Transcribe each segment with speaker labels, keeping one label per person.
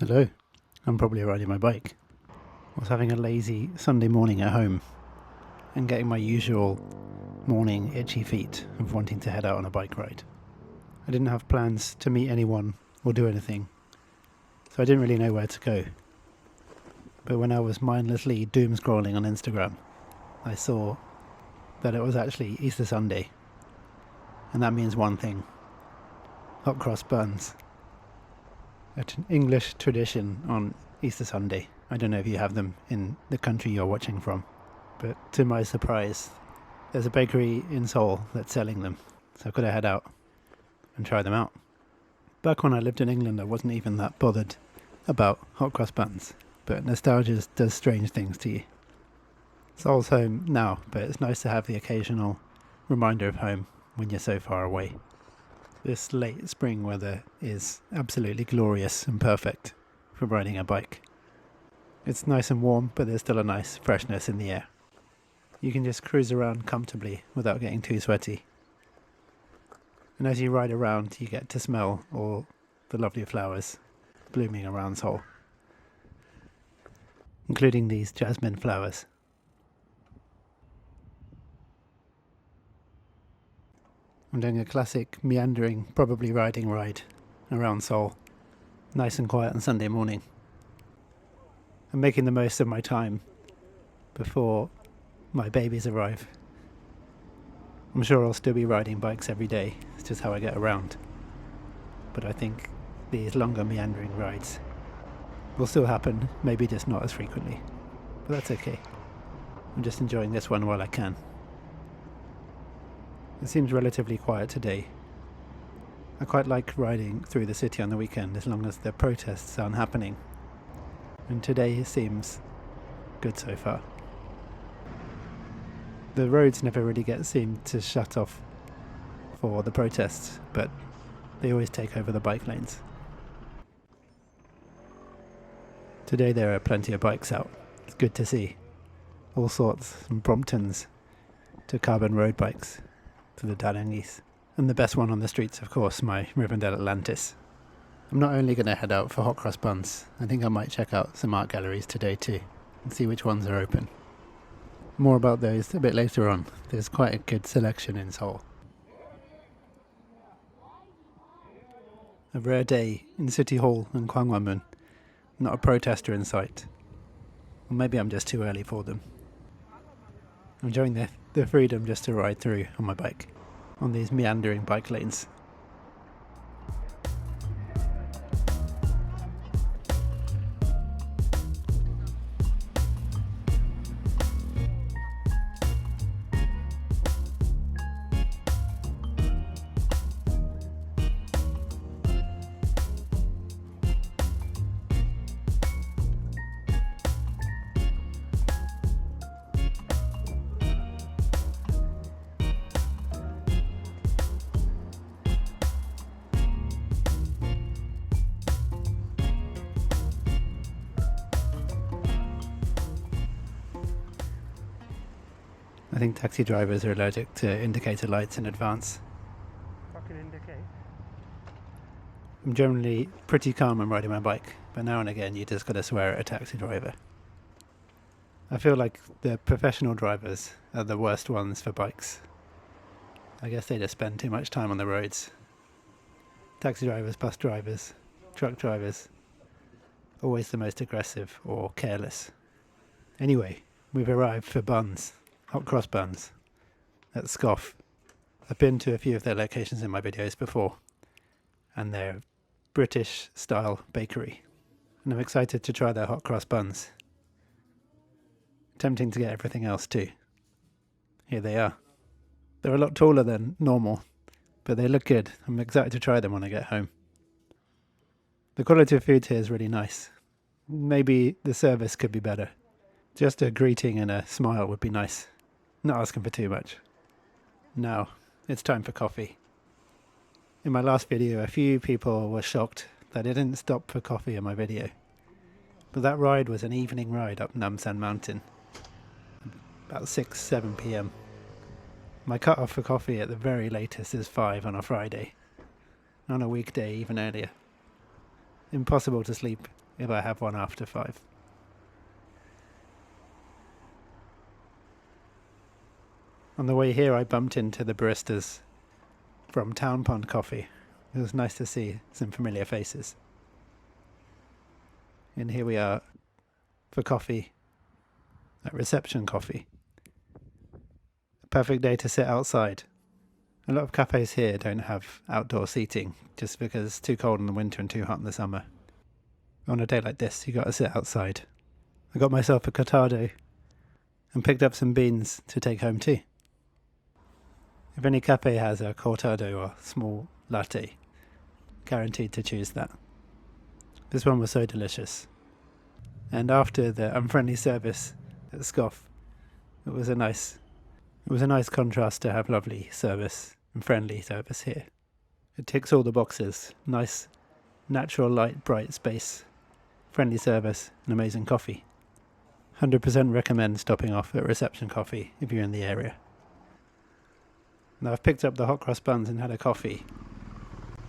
Speaker 1: Hello, I'm probably riding my bike. I was having a lazy Sunday morning at home and getting my usual morning itchy feet of wanting to head out on a bike ride. I didn't have plans to meet anyone or do anything, so I didn't really know where to go. But when I was mindlessly doom scrolling on Instagram, I saw that it was actually Easter Sunday, and that means one thing: hot cross buns. An English tradition on Easter Sunday. I don't know if you have them in the country you're watching from, but to my surprise, there's a bakery in Seoul that's selling them, so I've got to head out and try them out. Back when I lived in England, I wasn't even that bothered about hot cross buns, but nostalgia does strange things to you. Seoul's home now, but it's nice to have the occasional reminder of home when you're so far away. This late spring weather is absolutely glorious and perfect for riding a bike. It's nice and warm, but there's still a nice freshness in the air. You can just cruise around comfortably without getting too sweaty. And as you ride around, you get to smell all the lovely flowers blooming around Seoul, including these jasmine flowers. I'm doing a classic meandering, probably riding ride around Seoul, nice and quiet on Sunday morning. I'm making the most of my time before my babies arrive. I'm sure I'll still be riding bikes every day, it's just how I get around. But I think these longer meandering rides will still happen, maybe just not as frequently. But that's okay. I'm just enjoying this one while I can. It seems relatively quiet today. I quite like riding through the city on the weekend as long as the protests aren't happening. And today seems good so far. The roads never really seem to shut off for the protests, but they always take over the bike lanes. Today there are plenty of bikes out. It's good to see. All sorts, from Bromptons to carbon road bikes to the Dalangis. And the best one on the streets, of course, my Rivendell Atlantis. I'm not only going to head out for hot cross buns, I think I might check out some art galleries today too, and see which ones are open. More about those a bit later on. There's quite a good selection in Seoul. A rare day in City Hall and Gwanghwamun. Not a protester in sight. Or maybe I'm just too early for them. I'm enjoying the freedom just to ride through on my bike, on these meandering bike lanes. I think taxi drivers are allergic to indicator lights in advance.
Speaker 2: Fucking indicate.
Speaker 1: I'm generally pretty calm when riding my bike, but now and again you just gotta swear at a taxi driver. I feel like the professional drivers are the worst ones for bikes. I guess they just spend too much time on the roads. Taxi drivers, bus drivers, truck drivers, always the most aggressive or careless. Anyway, we've arrived for Buns. Hot cross buns at Scoff. I've been to a few of their locations in my videos before, and they're British style bakery, and I'm excited to try their hot cross buns. Tempting to get everything else too. Here they are. They're a lot taller than normal, but they look good. I'm excited to try them when I get home. The quality of food here is really nice. Maybe the service could be better. Just a greeting and a smile would be nice. Not asking for too much. Now, it's time for coffee. In my last video, a few people were shocked that I didn't stop for coffee in my video. But that ride was an evening ride up Namsan Mountain. About 6-7 p.m. My cut-off for coffee at the very latest is 5 on a Friday. On a weekday, even earlier. impossible to sleep if I have one after 5. On the way here I bumped into the baristas from Town Pond Coffee. It was nice to see some familiar faces. And here we are for coffee at Reception Coffee. A perfect day to sit outside. A lot of cafes here don't have outdoor seating just because it's too cold in the winter and too hot in the summer. On a day like this, you got to sit outside. I got myself a cortado and picked up some beans to take home too. If any cafe has a cortado or small latte, guaranteed to choose that. This one was so delicious. And after the unfriendly service at Scoff, it was a nice contrast to have lovely service and friendly service here. It ticks all the boxes. Nice, natural light, bright space, friendly service, and amazing coffee. 100% recommend stopping off at Reception Coffee if you're in the area. Now I've picked up the hot cross buns and had a coffee.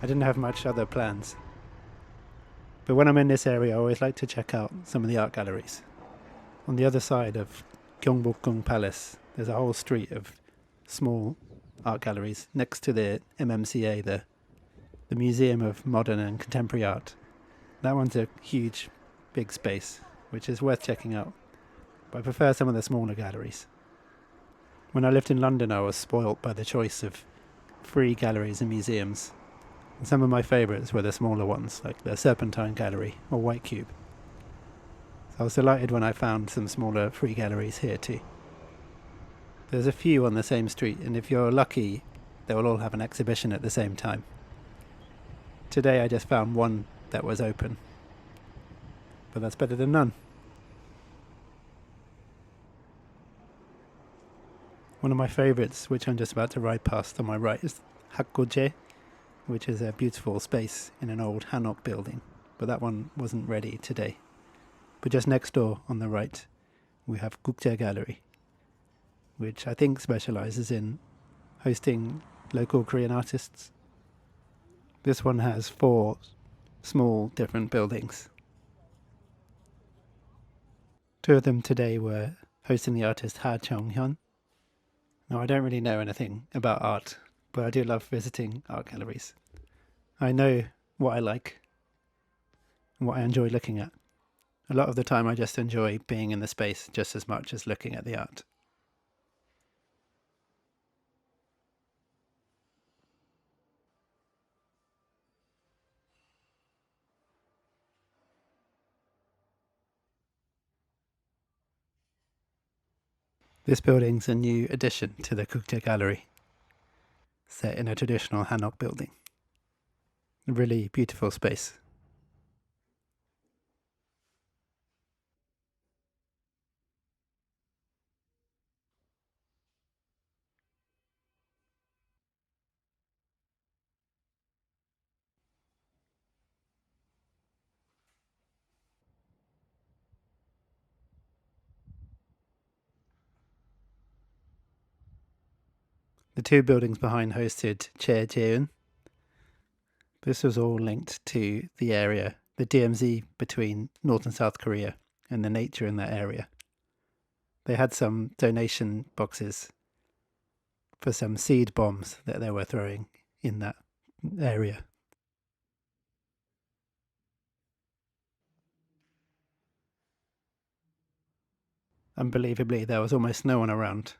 Speaker 1: I didn't have much other plans. But when I'm in this area I always like to check out some of the art galleries. On the other side of Gyeongbokgung Palace there's a whole street of small art galleries next to the MMCA, the Museum of Modern and Contemporary Art. That one's a huge, big space, which is worth checking out. But I prefer some of the smaller galleries. When I lived in London I was spoilt by the choice of free galleries and museums. And some of my favourites were the smaller ones, like the Serpentine Gallery or White Cube. So I was delighted when I found some smaller free galleries here too. There's a few on the same street, and if you're lucky, they will all have an exhibition at the same time. Today I just found one that was open, but that's better than none. One of my favourites, which I'm just about to ride past on my right, is Kukje, which is a beautiful space in an old hanok building, but that one wasn't ready today. But just next door on the right, we have Gupta Gallery, which I think specialises in hosting local Korean artists. This one has 4 small different buildings. 2 of them today were hosting the artist Ha Chong-hyun. Now I don't really know anything about art, but I do love visiting art galleries. I know what I like and what I enjoy looking at. A lot of the time I just enjoy being in the space just as much as looking at the art. This building's a new addition to the Kukje Gallery, set in a traditional hanok building. A really beautiful space. The 2 buildings behind hosted Chae Jeun. This was all linked to the area, the DMZ between North and South Korea, and the nature in that area. They had some donation boxes for some seed bombs that they were throwing in that area. Unbelievably, there was almost no one around.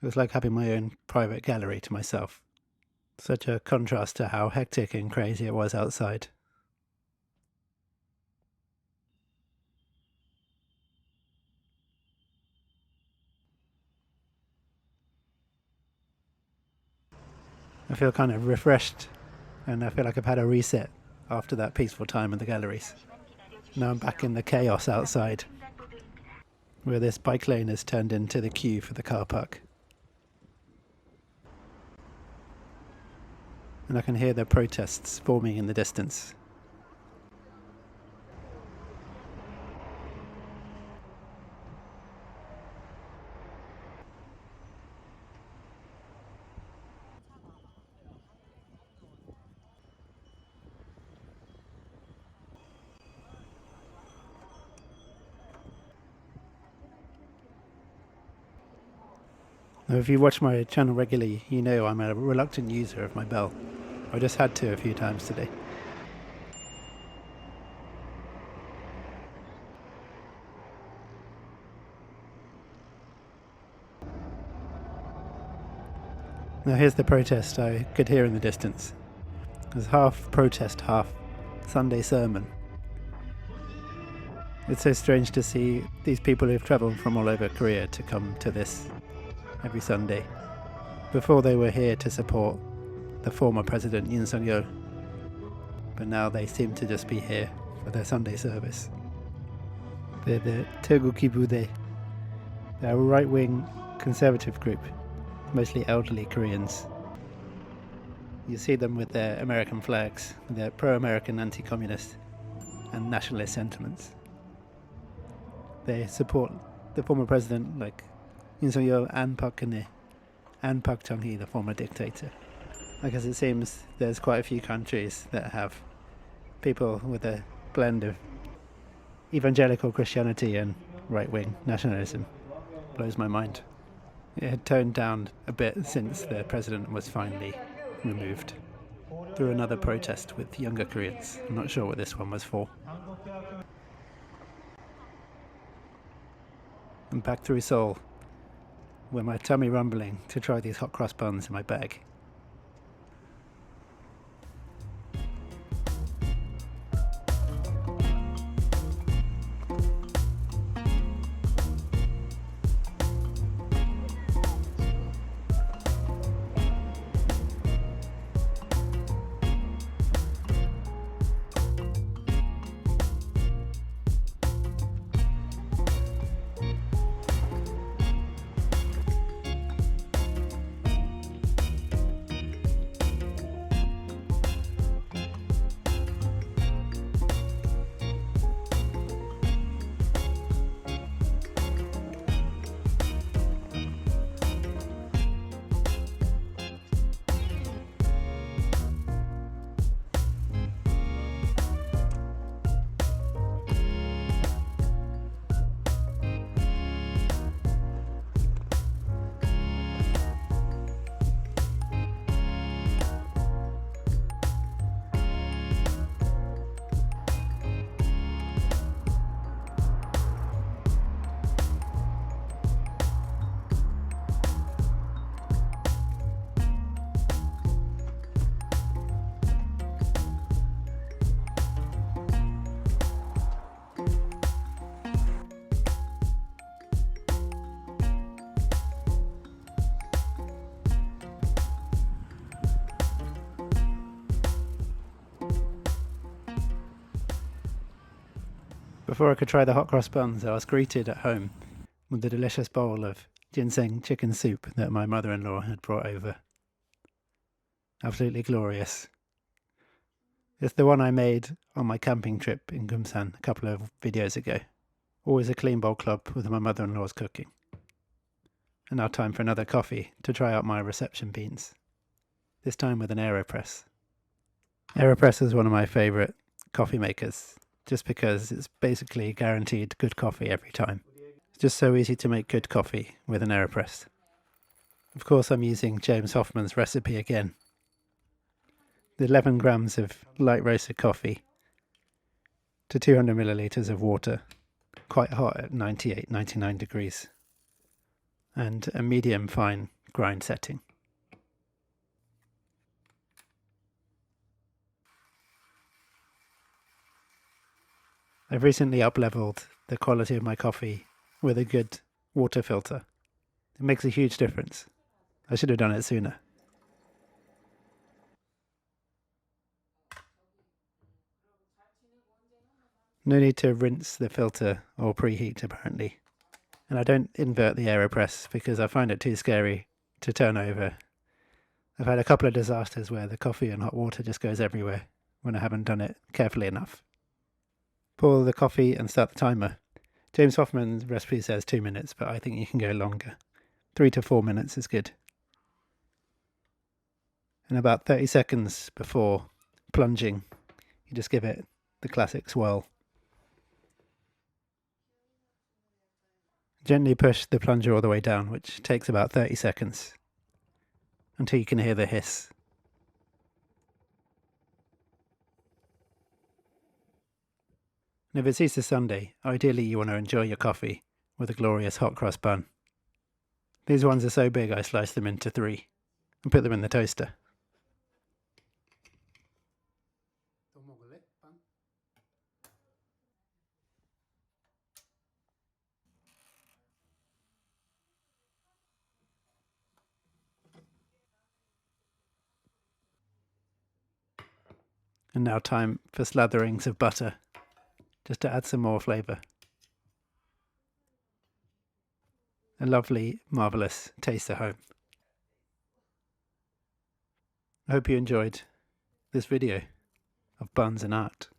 Speaker 1: It was like having my own private gallery to myself. Such a contrast to how hectic and crazy it was outside. I feel kind of refreshed, and I feel like I've had a reset after that peaceful time in the galleries. Now I'm back in the chaos outside, where this bike lane has turned into the queue for the car park. And I can hear the protests forming in the distance. Now, if you watch my channel regularly, you know I'm a reluctant user of my bell. I just had to a few times today. Now here's the protest I could hear in the distance. It was half protest, half Sunday sermon. It's so strange to see these people who've travelled from all over Korea to come to this every Sunday. Before they were here to support the former president Yoon Suk-yeol, but now they seem to just be here for their Sunday service. They're the Taeguki Budae. They're a right-wing conservative group, mostly elderly Koreans. You see them with their American flags, their pro-American anti-communist and nationalist sentiments. They support the former president like Yoon Suk-yeol and Park Geun-hye and Park Chung-hee, the former dictator. Because it seems there's quite a few countries that have people with a blend of evangelical Christianity and right-wing nationalism. Blows my mind. It had toned down a bit since the president was finally removed through another protest with younger Koreans. I'm not sure what this one was for. And back through Seoul, with my tummy rumbling to try these hot cross buns in my bag. Before I could try the hot cross buns, I was greeted at home with the delicious bowl of ginseng chicken soup that my mother-in-law had brought over. Absolutely glorious. It's the one I made on my camping trip in Gumsan a couple of videos ago. Always a clean bowl club with my mother-in-law's cooking. And now time for another coffee to try out my reception beans. This time with an AeroPress. AeroPress is one of my favourite coffee makers, just because it's basically guaranteed good coffee every time. It's just so easy to make good coffee with an AeroPress. Of course I'm using James Hoffmann's recipe again. The 11 grams of light roasted coffee to 200 millilitres of water, quite hot at 98, 99 degrees, and a medium fine grind setting. I've recently up-leveled the quality of my coffee with a good water filter. It makes a huge difference. I should have done it sooner. No need to rinse the filter or preheat apparently. And I don't invert the AeroPress because I find it too scary to turn over. I've had a couple of disasters where the coffee and hot water just goes everywhere when I haven't done it carefully enough. Pour the coffee and start the timer. James Hoffmann's recipe says 2 minutes, but I think you can go longer. 3 to 4 minutes is good. And about 30 seconds before plunging, you just give it the classic swirl. Gently push the plunger all the way down, which takes about 30 seconds, until you can hear the hiss. And if it's Easter Sunday, ideally you want to enjoy your coffee with a glorious hot cross bun. These ones are so big I slice them into 3 and put them in the toaster. And now time for slatherings of butter, just to add some more flavour. A lovely, marvellous taste at home. I hope you enjoyed this video of buns and art.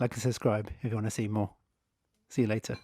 Speaker 1: Like and subscribe if you want to see more. See you later.